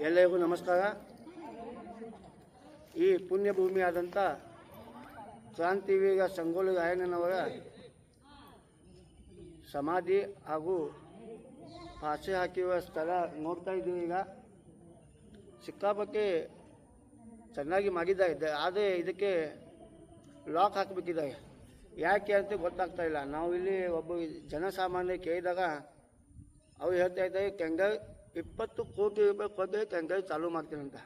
ಎಲ್ಲರಿಗೂ ನಮಸ್ಕಾರ. ಈ ಪುಣ್ಯಭೂಮಿಯಾದಂಥ ಕ್ರಾಂತಿವೀರ ಸಂಗೊಳ್ಳಿ ರಾಯಣ್ಣನವರ ಸಮಾಧಿ ಹಾಗೂ ಪಾಸೆ ಹಾಕಿರುವ ಸ್ಥಳ ನೋಡ್ತಾ ಇದ್ದೀವಿ. ಈಗ ಸಿಕ್ಕಾಪಟ್ಟೆ ಚೆನ್ನಾಗಿ ಮಾಡಿದ್ದಾರೆ, ಆದರೆ ಇದಕ್ಕೆ ಲಾಕ್ ಹಾಕಬೇಕಿದ್ದಾರೆ. ಯಾಕೆ ಅಂತ ಗೊತ್ತಾಗ್ತಾ ಇಲ್ಲ. ನಾವು ಇಲ್ಲಿ ಒಬ್ಬ ಜನಸಾಮಾನ್ಯ ಕೇಳಿದಾಗ ಅವ್ರು ಹೇಳ್ತಾ ಇದ್ದಾರೆ, ಟೆಂಡರ್ 20 ಕೋಟಿ ರೂಪಾಯಿ ಕೊಟ್ಟರೆ ಟೆಂಡರ್ ಚಾಲೂ ಮಾಡ್ತೀನಂತ.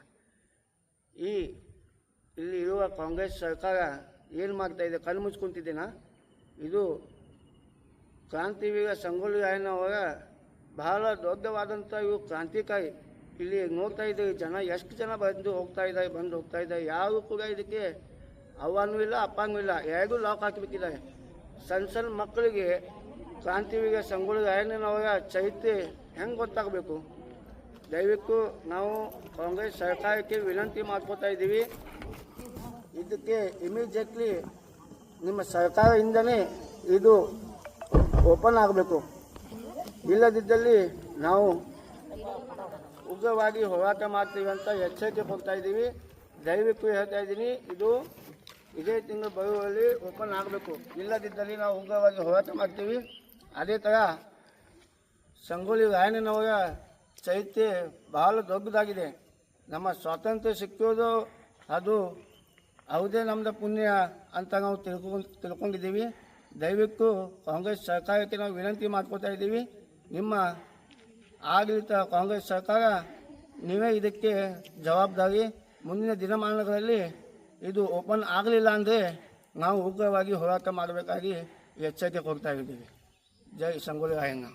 ಇಲ್ಲಿ ಇರುವ ಕಾಂಗ್ರೆಸ್ ಸರ್ಕಾರ ಏನು ಮಾಡ್ತಾಯಿದೆ? ಕಣ್ಣು ಮುಚ್ಕೊಂತಿದ್ದೇನಾ? ಇದು ಕ್ರಾಂತಿವೀರ ಸಂಗೊಳ್ಳಿ ರಾಯಣ್ಣನವರ ಬಹಳ ದೊಡ್ಡವಾದಂಥ ಇವು ಕ್ರಾಂತಿಕಾರಿ. ಇಲ್ಲಿ ನೋಡ್ತಾ ಇದ್ದೀವಿ, ಜನ ಎಷ್ಟು ಜನ ಬಂದು ಹೋಗ್ತಾ ಇದ್ದಾರೆ. ಯಾರು ಕೂಡ ಇದಕ್ಕೆ ಅವ್ವನೂ ಇಲ್ಲ ಅಪ್ಪನೂ ಇಲ್ಲ, ಎರಡೂ ಲಾಕ್ ಹಾಕಿಬಿಟ್ಟಿದ್ದಾರೆ. ಸಣ್ಣ ಮಕ್ಕಳಿಗೆ ಕ್ರಾಂತಿವೀರ ಸಂಗೊಳ್ಳಿ ರಾಯಣ್ಣನವರ ಚರಿತ್ರೆ ಹೆಂಗೆ ಗೊತ್ತಾಗಬೇಕು? ದಯವಿಟ್ಟು ನಾವು ಕಾಂಗ್ರೆಸ್ ಸರ್ಕಾರಕ್ಕೆ ವಿನಂತಿ ಮಾಡ್ಕೋತಾ ಇದ್ದೀವಿ, ಇದಕ್ಕೆ ಇಮಿಡಿಯೇಟ್ಲಿ ನಿಮ್ಮ ಸರ್ಕಾರದಿಂದನೇ ಇದು ಓಪನ್ ಆಗಬೇಕು. ಇಲ್ಲದಿದ್ದಲ್ಲಿ ನಾವು ಉಗ್ರವಾಗಿ ಹೋರಾಟ ಮಾಡ್ತೀವಿ ಅಂತ ಎಚ್ಚರಿಕೆ ಕೊಡ್ತಾ ಇದ್ದೀವಿ. ದಯವಿಟ್ಟು ಹೇಳ್ತಾ ಇದ್ದೀನಿ, ಇದು ಇದೇ ತಿಂಗಳು ಬರುವಲ್ಲಿ ಓಪನ್ ಆಗಬೇಕು. ಇಲ್ಲದಿದ್ದಲ್ಲಿ ನಾವು ಉಗ್ರವಾಗಿ ಹೋರಾಟ ಮಾಡ್ತೀವಿ. ಅದೇ ಥರ ಸಂಗೊಳ್ಳಿ ರಾಯಣ್ಣನವರ ಚರಿತ್ರೆ ಬಹಳ ದೊಡ್ಡದಾಗಿದೆ. ನಮ್ಮ ಸ್ವಾತಂತ್ರ್ಯ ಸಿಕ್ಕೋದು ಅದು ಯಾವುದೇ ನಮ್ಮದು ಪುಣ್ಯ ಅಂತ ನಾವು ತಿಳ್ಕೊಂಡಿದ್ದೀವಿ. ದಯವಿಟ್ಟು ಕಾಂಗ್ರೆಸ್ ಸರ್ಕಾರಕ್ಕೆ ನಾವು ವಿನಂತಿ ಮಾಡ್ಕೋತಾ ಇದ್ದೀವಿ, ನಿಮ್ಮ ಆಡಳಿತ ಕಾಂಗ್ರೆಸ್ ಸರ್ಕಾರ ನೀವೇ ಇದಕ್ಕೆ ಜವಾಬ್ದಾರಿ. ಮುಂದಿನ ದಿನಮಾನಗಳಲ್ಲಿ ಇದು ಓಪನ್ ಆಗಲಿಲ್ಲ ಅಂದರೆ ನಾವು ಉಗ್ರವಾಗಿ ಹೋರಾಟ ಮಾಡಬೇಕಾಗಿ ಎಚ್ಚರಿಕೆ ಕೊಡ್ತಾ ಇದ್ದೀವಿ. ಜೈ ಸಂಗೊಳ್ಳಿ ರಾಯಣ್ಣ.